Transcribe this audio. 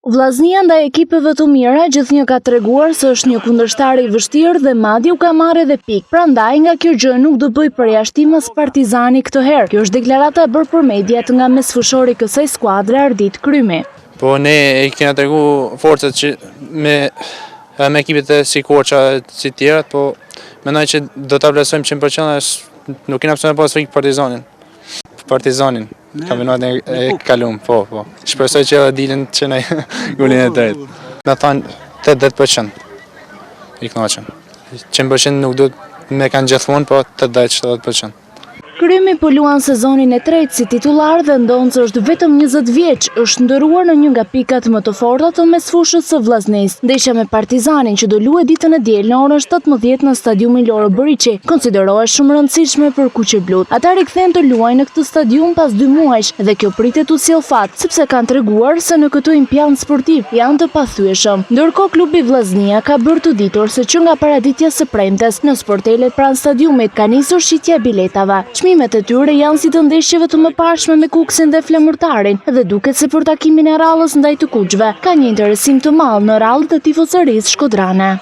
Vllaznia ndaj ekipeve të mira gjithnjë ka treguar se është një kundërshtar i vështirë dhe madje u ka marrë edhe pikë. Prandaj nga kjo gjë nuk do bëj përjashtim as Partizani këtë herë. Kjo është deklarata e bërë për mediat nga mesfushori i kësaj skuadre Ardit Krymi. Po ne i kena tregu forcat që me ekipet e si Korça si tjerat, po mendoj që do ta vlerësojmë 100%, nuk kena pse pas frikë Partizanin. Kampionatin e kalum, po. Shpresoj që edhe dilin që ne golin e tretë. Me thanë 80% i kënaqem. 100% nuk do me kanë gjithmonë, po 80-70%. Krymi po luan sezonin e tretë si titular dhe ndonë se është vetëm 20 vjeç, është ndëruar në një nga pikat më të forta të mesfushës së vllaznisë. Ndeshja me Partizanin që do luhet ditën e diel në orën 17 në stadiumin Loro Beriçi, konsiderohet shumë e rëndësishme për Kuqërblut. Ata rikthehen të luajnë në këtë stadium pas 2 muajsh dhe kjo pritet u sjell fat, sepse kanë treguar se në këtë impian sportiv janë të pathyeshëm. Ndërkohë klubi Vllaznia ka bërë të ditur se që nga paraditja së premtes në sportelet pranë stadiumit ka nisur shitja e biletave. Çmimet e tyre janë si të ndeshjeve të mëparshme me Kuksin dhe Flamurtarin dhe duket se për takimin e Rallës ndaj të Kuqve ka një interesim të madh në rallët e tifozërisë shkodrane.